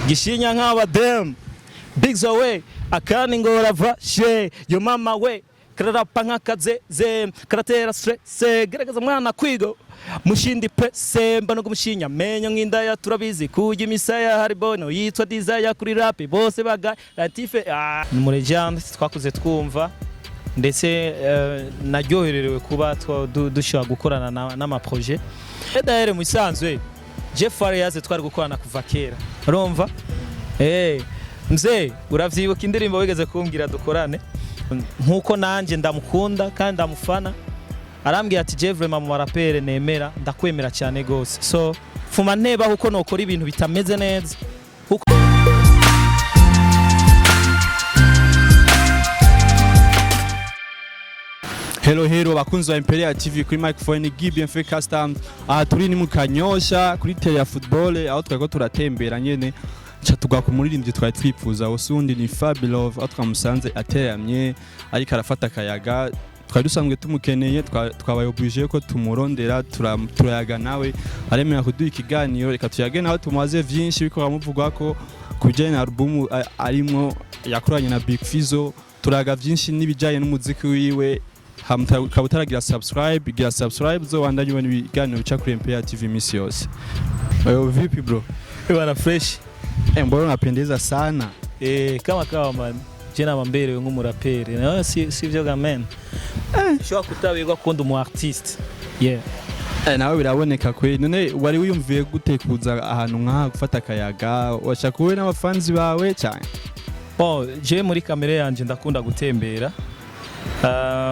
gishinya nk'abadem big away akani ngora vashe yo mama we karapa nk'akaze karatera stress gerageza mwana kwigo mushindi pese mbano gumushinya menyo nk'indaya turabizi kujya imisaya hari bono yitwa desire kuri rap bose baga latife ni muri jand twakuze twumva ndetse naryoherewe kuba dushobora gukorana n'ama projet edahere mu isanzwe Jeff yaze twari gukorana kuva kera urumva mzee uravyibuka indirimbo wigeze kumbwira dukorane nkuko nanje ndamukunda kandi ndamufana arambwiye ati je vraiment mu rapere nemera ndakwemera cyane gose so fuma nteba huko nokora ibintu bitameze neza huko Hello bakunzi wa Imperial TV kuri microphone Gibienfe Custom turi ni mu Kanyosha kuri tele ya football aho twako turatembera nyene cha tugako muririmbye twari twifuza usundi ni Fabulous aho twamusanze ateramye ariko arafata akayaga twari dusanzwe tumukeneye twabaye obligé ko tumurondera turayaga nawe aremera kuduha ikiganiro reka tuyage nawe tumaze vyinshi biko bamuvugwa ko kujyana na album arimo yakoranye na Big Fizzo turaga vyinshi nibijanye n'umuziki wiwe kabutaragira subscribe gira subscribe zo wandanye ubona ibiganiro bica kuri Imperial TV misi yose. Vipi bro? Bwana fresh. Mbona unapendeza sana. Kama man. Jena mamberewe nk'umuraperi. No si byo ga man. Shwa kutabirwa kundi umu artiste. Yeah. Nawe biraboneka kwe none wari wiyumviye gute kuza ahantu nka gufata akayaga washakuwe n'abafanzi bawe cyane. Je muri kamera yanje ndakunda gutembera.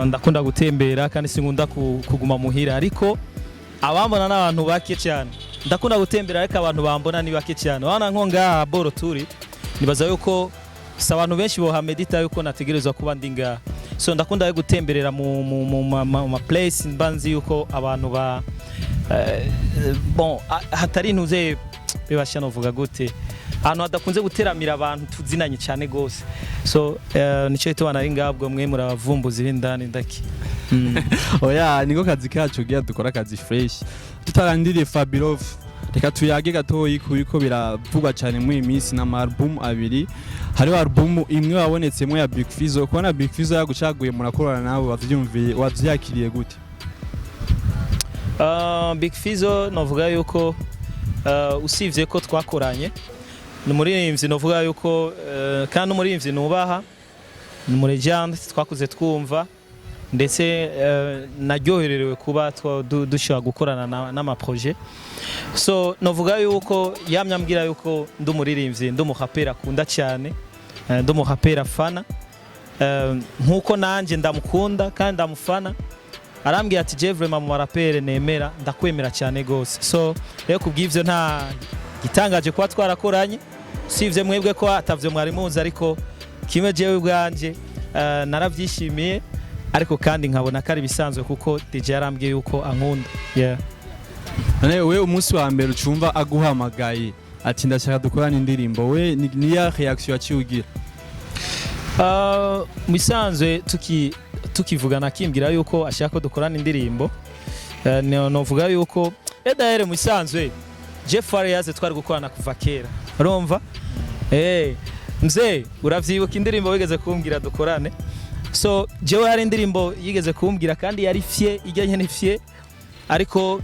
Ndakunda gutembera kandi sinkunda kuguma muhira ariko abambona n'abantu bake cyane ndakunda gutembera ariko abantu bambona ni bake cyane wana nkonga boro turi nibaza yuko abantu benshi bo hamedita yuko nategerezwa kuba ndinga so ndakunda gutemberera mu place mbanzi yuko abantu ba hatari ntuze bibasha no vuga gute hano hadakunze guteramira abantu tuzinanye cyane gose so nico itubana ari ngabwo mwe muravumbuza ibindani ndaki oya niko kazi kacu giya dukora kazi fresh tutarandiriye Fabulous reka tuyage gatoyi kuko biravugwa cyane mu iminsi na album abiri hari album imwe wabonetsemo ya Big Fizzo kubona Big Fizzo yagucaguye murakorana nabo bavyumviye wavyakiriye gute Big Fizzo novuga yuko usivye ko twakoranye numuririmbyi novuga yuko kandi umuririmbyi nubaha muri jand twakuze twumva ndetse naryoherewe kuba dushobora gukorana n'ama projet so novuga yuko yamyambwira yuko ndumuririmbyi ndumuhapera kunda cyane ndumuhapera fana nkuko nanje ndamukunda kandi ndamufana arambwiye ati je vraiment mu rapere nemera ndakwemera cyane gose so rero kubw'ivyo nta gitangaje kuba twarakoranye sivye mwebwe ko atavyo mwari muzi ariko kimwe jewe bwanje naravyishimiye ariko kandi nkabona kari bisanzwe kuko DJ yarambwiye yuko ankunda yeah none we umunsi wa mbere ucumva aguhamagaye ati ndashaka dukorana indirimbo we ni ya reaction yaciugira misanzwe tukivugana kimbwira yuko ashaka ko dukorana indirimbo novuga yuko edahere misanzwe Jeff yaze twari gukorana kuva kera urumva mzee uravyibuka indirimbo wigeze kumbwira dukorane so jewe hari indirimbo yigeze kumbwira kandi yari fye ijyanye n'ifye ariko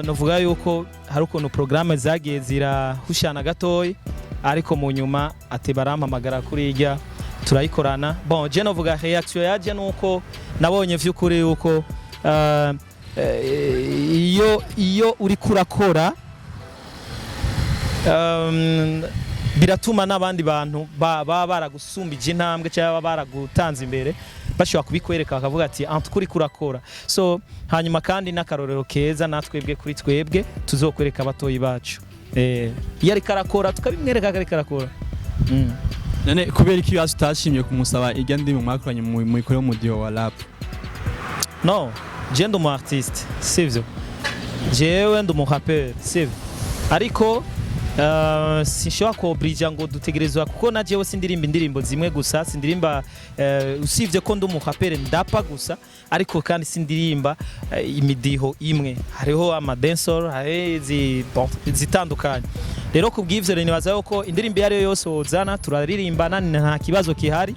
novuga yuko hari ukuntu programme zagiye zirahushana gatoyi ariko mu nyuma ate barampamagara kuri ijya turayikorana je novuga reaction yaje nuko nabonye vy'ukuri yuko iyo uri kurakora biratuma n'abandi bantu baba baragusumbije intambwe cyangwa baragutanze imbere bashobora kubikwereka bakavuga ati antukuri kurakora so hanyuma kandi n'akarorero keza natwebwe kuri twebwe tuzokwereka abatoyi bacu yari karakora tukabimwereka kari karakora none kubera iki yasu tashimye kumusaba ijya ndi mu mwakoranye mu ikore mu dio wa rap no je ndo mu artiste sivyo jewe ndo mu rapper sivyo ariko sinshobora kuobrija ngo dutegerezwa kuko na jewe sindirimba indirimbo zimwe gusa sindirimba usivye ko ndi umurapere ndapa gusa ariko kandi sindirimba imidiho imwe hariho amadancehall hari zitandukanye rero kubw'ivyo rero nibaza ko indirimbo yari yose wozana turaririmbana nta kibazo kihari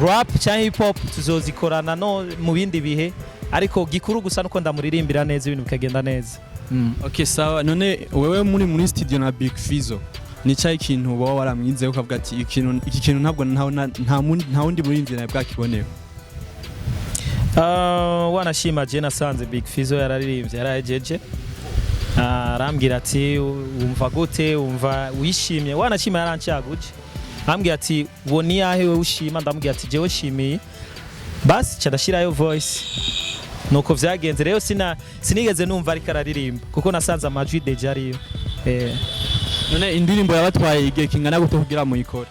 rap cyangwa hip hop tuzozikorana no mu bindi bihe ariko gikuru gusa nuko ndamuririmbira neza ibintu bikagenda neza. Okay sawa none wewe muri studio na Big Fizzo ni cyayi kintu baba waramwize ukavuga ati iki kintu ntabwo nta wundi muririmbyi nawe bwakibonewe. Wanashima je nasanze Big Fizzo yararirimbye yarajeje arambwira ati umva gute umva wishimye wanashima yarancaguje ambwira ati woni yahe we ushima ndambwira ati jewe shimiye basi cyadashirayo voice nuko vyagenze rero sinigeze numva ariko araririmba kuko nasanze amajwi deja ariyo none indirimbo yabatwaye igihe kingana gute kugira mu ikore.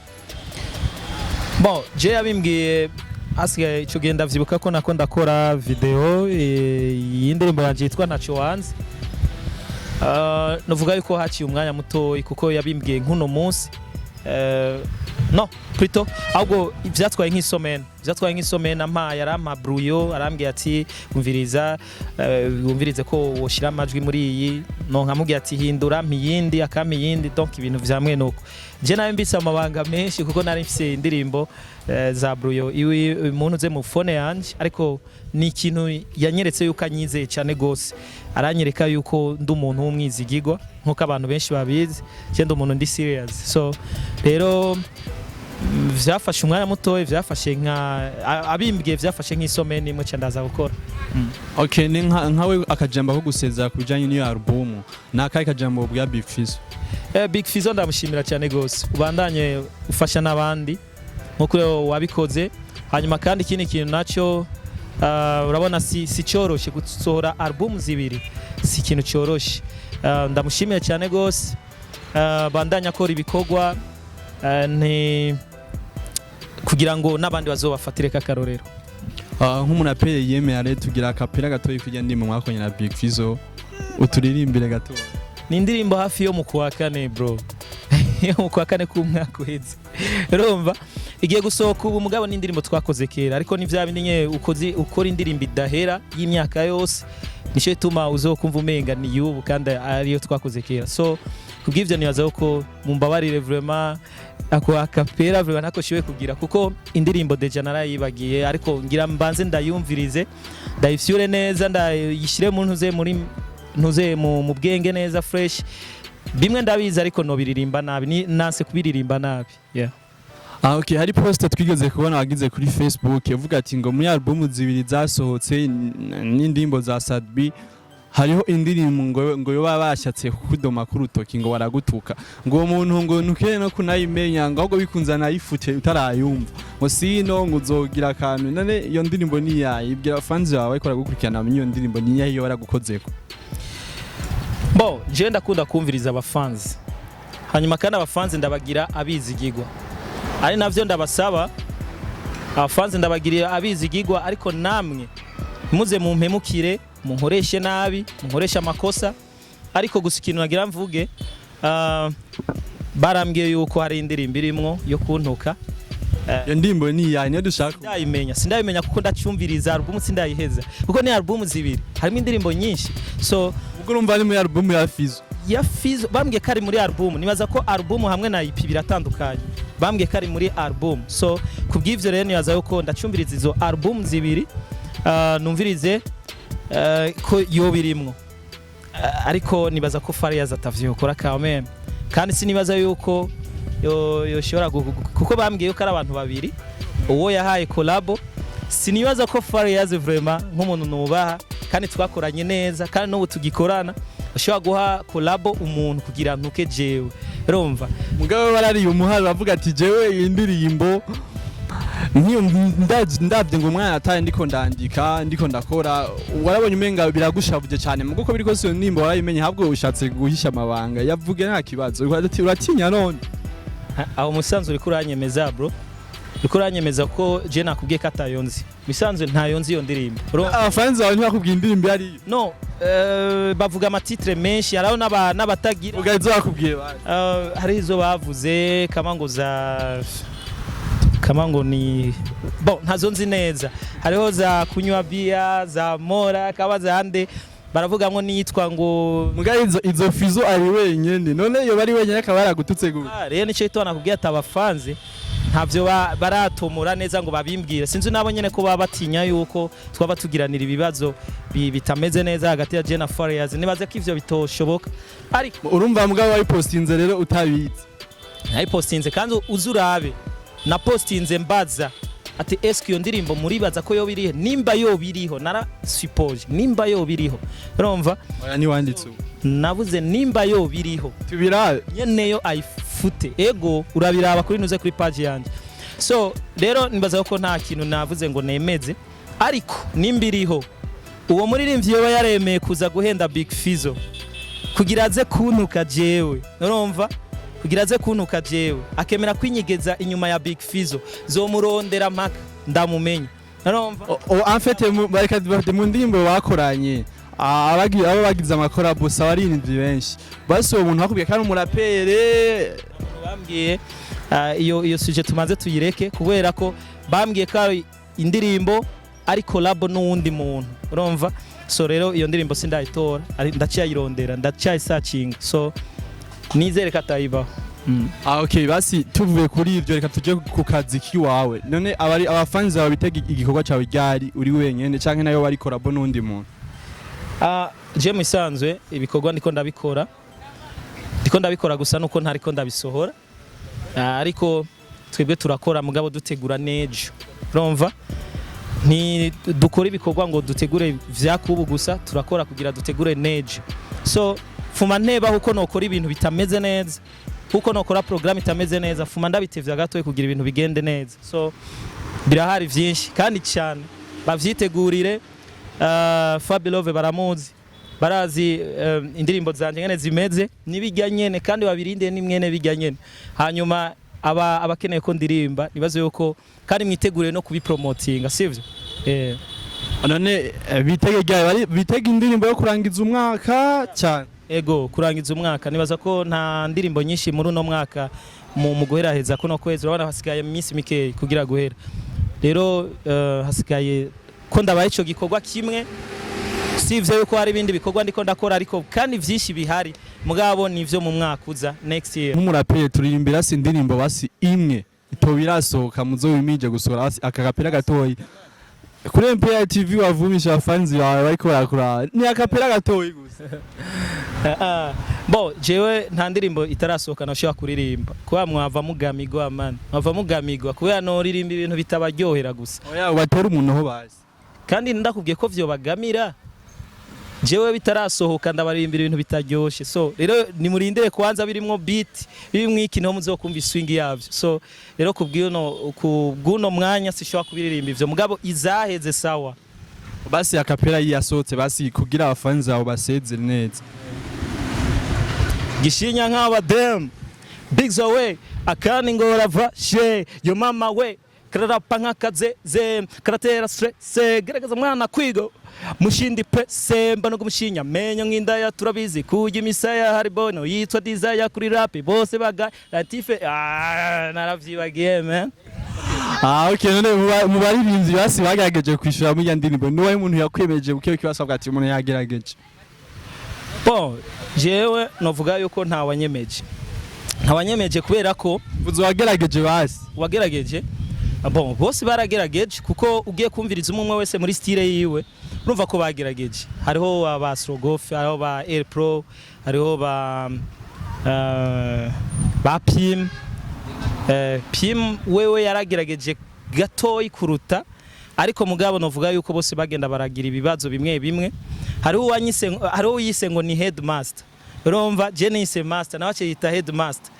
Bon je yabimbwiye asigaye ico genda vyibuka ko nako ndakora video y'indirimbo yanje yitwa Nacho Wanze novuga yuko haciye umwanya mutoyi kuko yabimbwiye nkuno munsi no plutôt ahubwo ivyatwaye nk'isomena mpa yarampa brouillon arambwiye ati umvirize ko woshira amajwi muri iyi no nkamubwiye ati hindura mpiyindi akamiyindi donc ibintu vyamwe nuko je nawe mbise amabanga menshi kuko nari mfise indirimbo za brouillon iwi umuntu ze mu phone yanje ariko ni ikintu yanyeretse yuko anyizeye cyane gose aranyereka yuko ndi umuntu w'umwizigirwa nkuko abantu benshi babizi cyenda umuntu ndi serious so rero vyafashe umwanya mutoye vyafashe abimbwiye vyafashe nk'isomeni imwe cyandaza gukora. Okay ni nkawe akajamba ko gusezera kubijanye n'iyo album nakaye kajambo bwa Big Fizzo. Big Fizzo ndamushimira cyane gose ubandanye ufasha nabandi nkuko wabikoze hanyuma kandi ikindi kintu naco urabona si cyoroshe gusohora album zibiri si ikintu cyoroshe ndamushimiye cyane gose bandanya akora ibikorwa kugira ngo nabandi bazobafatire kakarorero. Nk'umunapere yemeye tugira akapera gatoyi kujya ndimo mwakonye na Big Fizzo uturirimbire gato. Ni indirimbo hafi yo mu kwa kane bro yo mu kwa kane kumwaka uheze urumva igiye gusohoka ubu mugabo ni indirimbo twakoze kera ariko ni vya bindi nye ukora indirimbo idahera y'imyaka yose nico ituma uzokumva umenga ni yubu kandi ariyo twakoze kera so kubw'ivyo nibaza ko mumbabarire vraiment ako akapera vraiment nako shiwe kugira kuko indirimbo deja narayibagiye ariko ngira mbanze ndayumvirize ndayifyure neza ndayishire mu ntuze mu bwenge neza fresh bimwe ndabiza ariko no biririmba nabi nanse kubiririmba nabi yeah. Okay hari post twigeze kubona wagize kuri Facebook uvuga ati ngo muri album zibiri zasohotse n'indimbo za Sadbi hariho indirimbo ngo yo babashatse kukudoma ku rutoki ngo waragutuka ngo uwo muntu ngo nukene no kunayimenya ngo ahubwo bikunza nayifute utarayumva ngo sino ngo uzogira akantu none iyo ndirimbo ni yayi ibwira fans bawe ko aragukurikirana iyo ndirimbo ni yayi yo waragukozeko. Bon je ndakunda kumviriza abafans hanyuma kandi abafans ndabagira abizigirwa ari navyo ndabasaba abafans ndabagirira abizigirwa ariko namwe muze mumpemukire munkoreshe nabi munkoresha amakosa ariko gusa ikintu nagira mvuge barambwiye yuko hari indirimbo irimwo yo kuntuka iyo ndimbo ni yayi niyo dushaka sindayimenya kuko ndacyumviriza album sindayiheza kuko ni album zibiri harimo indirimbo nyinshi so ubwo urumva ari muri album ya Fizzo bambwiye kari muri album nibaza ko album hamwe na EP biratandukanye bambwiye kari muri album so kubw'ivyo rero nibaza yuko ndacyumviriza izo album zibiri numvirize ko yo birimwo ariko nibaza ko Fariyaza atavyokora kameme kandi sinibaza yuko yoshobora kuko bambwiye yuko ari abantu babiri uwo yahaye collabo sinibaza ko Fariyaza vraiment nk'umuntu nubaha kandi twakoranye neza kandi n'ubu tugikorana ushobora guha collabo umuntu kugira ntuke jewe urumva mugabo barari umuhari bavuga ati jewe iyi ndirimbo niyo ndabye ngo umwana ataye ndiko ndandika ndiko ndakora warabonye umenga biragushavuje cyane muko ko biriko siyo ndimbo warayimenye habwo ushatse guhisha amabanga yavuge nta kibazo uratinya none aho musanzu uri kuranyemeza bro uriko uranyemeza ko je nakubwiye ko atayonzi bisanzwe ntayonzi iyo ndirimbo abafanzi bawe ntibakubwiye indirimbo yari no bavuga amatitre menshi haraho n'abatagira uga izo bakubwiye hari izo bavuze kamango ni bon ntazo nzi neza hariho za kunywa bia za mora kabaza hande baravuga ngo nitwa ngo muga izo fizzo ari wenyene none yo bari wenyene akaba yaragututse gute rero nico ito nakubwiye atabafanze ntavyo baratomora neza ngo babimbwire sinzi nabo nyene ko baba batinya yuko twaba tugiranira ibibazo bitameze neza hagati ya Jenna Farias nibaze ko ivyo bitoshoboka ariko urumva mugabo wari postinze rero utabizi nayi postinze kandi uzurabe na postinze mbaza ati eske yo ndirimbo muribaza ko yo birihe nimba yo biriho nara suppose nimba yo biriho urumva oya ni wanditse nabuze nimba yo biriho tubirabe nyene yo ayifute ego urabiraba kuri nuze kuri page yanje so rero nibaza ko nta kintu navuze ngo nemeze ariko nimba iriho uwo muririmbyi yoba yaremeye kuza guhenda Big Fizzo kugira aze kuntuka jewe urumva kugira aze kuntuka jewe akemera kwinyegeza inyuma ya Big Fizzo zomurondera mpaka ndamumenye urumva en fait bareka mu ndirimbo bakoranye abo bagize amakorabo sawarindi benshi basi uwo muntu bakubwiye kandi umurapere bambwiye iyo sujet tumaze tuyireke kubera ko bambwiye ko indirimbo ari collabo n'uwundi muntu urumva so rero iyo ndirimbo sindayitora ndacyayirondera ndacyayisearching so nizere ko atayibaho okay basi tuvuye kuri ivyo reka tuje ku kazi kiwawe none abafanzi bawe bitega igikorwa cyawe ryari uri wenyene canke nayo bari collabo n'undi muntu je musanzwe ibikorwa ndiko ndabikora gusa nuko ntariko ndabisohora ariko twebwe turakora mugabo dutegura nejo urumva ni dukora ibikorwa ngo dutegure vyakubu gusa turakora kugira dutegure nejo so fuma nteba huko nokora ibintu bitameze neza huko nokora program itameze neza fuma ndabitevya gatoye kugira ibintu bigende neza so birahari vyinshi kandi cyane bavyitegurire Fabilove baramuzi barazi indirimbo zanje ngene zimeze nibijyanyene kandi babirinde nimwene bijyanyene hanyuma abakeneye ko ndirimba nibazo yuko kandi mwitegure no kubipromotinga sivyo none bitega indirimbo yo kurangiza umwaka cyane ego kurangiza umwaka nibaza ko nta ndirimbo nyinshi muri uno mwaka mu guheraheza kuno kwezi urabona hasigaye iminsi mike kugira guhera rero hasigaye ko ndabaye ico gikorwa kimwe sivyo yuko hari ibindi bikorwa ndiko ndakora ariko kandi vyinshi bihari mugabo nivyo mu mwaka uza next year nk'umuraperi turirimbira si indirimbo basi imwe itobirasohoka muzo wimije gusora akagapera gatoyi kuri MPR TV wavumisha abafanzi bawe bariko barakura ni akapera gatoyi gusa bo jewe nta ndirimbo itarasohoka nashobora kuririmba kuba mwava mugamigwa man mwava mugamigwa kuba no ririmba ibintu bitabaryohera gusa oya ubatera umuntu ho basi kandi ndakubwiye ko vyo bagamira jewe bitarasohoka ndabarimbira ibintu bitaryoshe so rero nimurindire kwanza birimwo beat birimwo ikintu muzokumva swing yavyo so rero kubwuno mwanya sishobora kubiririmba ivyo mugabo izaheze sawa basi akapera yasohotse basi kugira abafanzi abo baseze neza gishinya nk'aba dem big away akani ngora vashe yo mama we karapa nkakaze ze karatera stress gerageza mwana kwigo mushindi pese mbano kumushinya menyo nk'indaya turabizi kujya imisaya hari bono yitwa desire kuri rap bose baga latife naravyibagiye man okay none mu baririmbyi basi bagerageje kwishura mu yandinimbo niwe muntu yakwemeje buke kibasabwa ati umuntu yagerageje bon jewe novuga yuko ntawanyemeje kubera ko uzo wagerageje basi wagerageje bon bose baragerageje kuko ugiye kumviriza umwe wese muri style yiwe urumva ko bagerageje hariho aba Strogoff hariho ba Air Pro hariho ba Pim wewe yaragerageje gatoyi kuruta ariko mugabo novuga yuko bose bagenda baragira ibibazo bimwe hariho yise ngo ni headmaster urumva je nise master nawache yita headmaster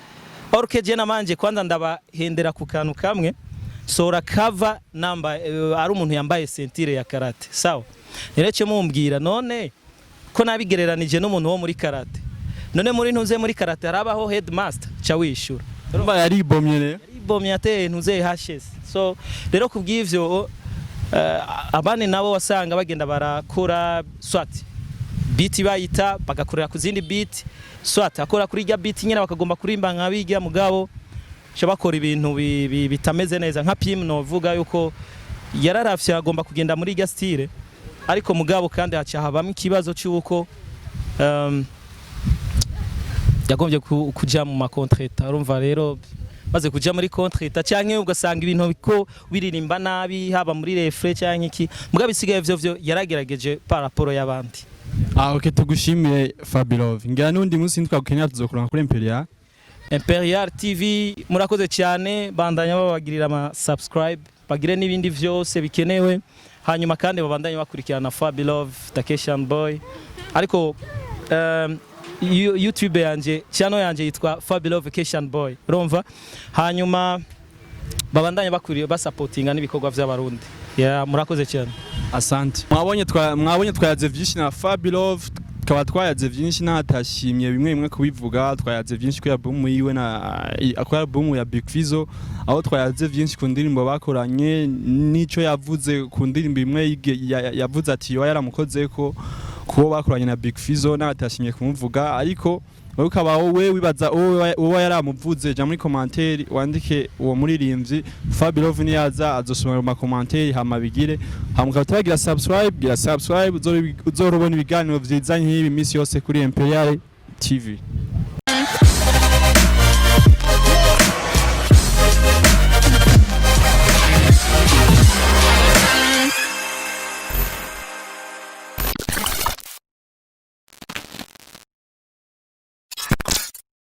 orke je namanje kwanza ndabahendera ku kantu kamwe sora cover number ari umuntu yambaye sentire ya karate sawa nerece mumbwira none ko nabigereranije n'umuntu wo muri karate none muri ntuze muri karate harabaho headmaster cha wishura urumva yaribomye album yateye ntuze hashes. So rero kubw'ivyo abandi nabo wasanga bagenda barakora swat beat bayita bagakorera ku zindi beat swat akora kuri rya beat nyine bakagomba kurimba nka biga mugabo cyo bakora ibintu bitameze neza nka Pim no vuga yuko yararafye agomba kugenda muri rya style ariko mugabo kandi haca habamo ikibazo cy'uko yagombye kuja mu makontreta urumva rero maze kuja muri kontreta canke ugasanga ibintu biko biririmba nabi haba muri refre canke iki mugabo bisigaye vyo yaragerageje paraporo y'abandi. Okay, tugushimiye Fabilove. Ngira nundi munsi ntitwagukenera tuzokuranga kuri Imperial TV murakoze cyane bandanya babagirira ama subscribe bagire n'ibindi vyose bikenewe hanyuma kandi babandanye bakurikirana Fabilove Takeshan Boy ariko YouTube yanje channel yanje yitwa Fabilove Vacation Boy urumva hanyuma babandanye bakuriye basupportinga n'ibikorwa by'abarundi murakoze cyane asante mwabonye twayaze byinshi na Fabilove tukaba twayaze byinshi natashimye bimwe kubivuga twayaze byinshi ku album yiwe na album ya Big Fizzo aho twayaze byinshi ku ndirimbo bakoranye nico yavuze ku ndirimbo imwe yavuze ati yo yaramukoze ko kubo bakoranye na Big Fizzo natashimye kumuvuga ariko ukaba wowe wibaza wowe yaramuvuze ja muri commentaire wandike uwo muririmbyi Fabilove niyaza azosoma mu commentaire hama bigire hamuka turagira subscribe uzorubona ibiganiro vyizanye nk'ibi misi yose kuri Imperial TV.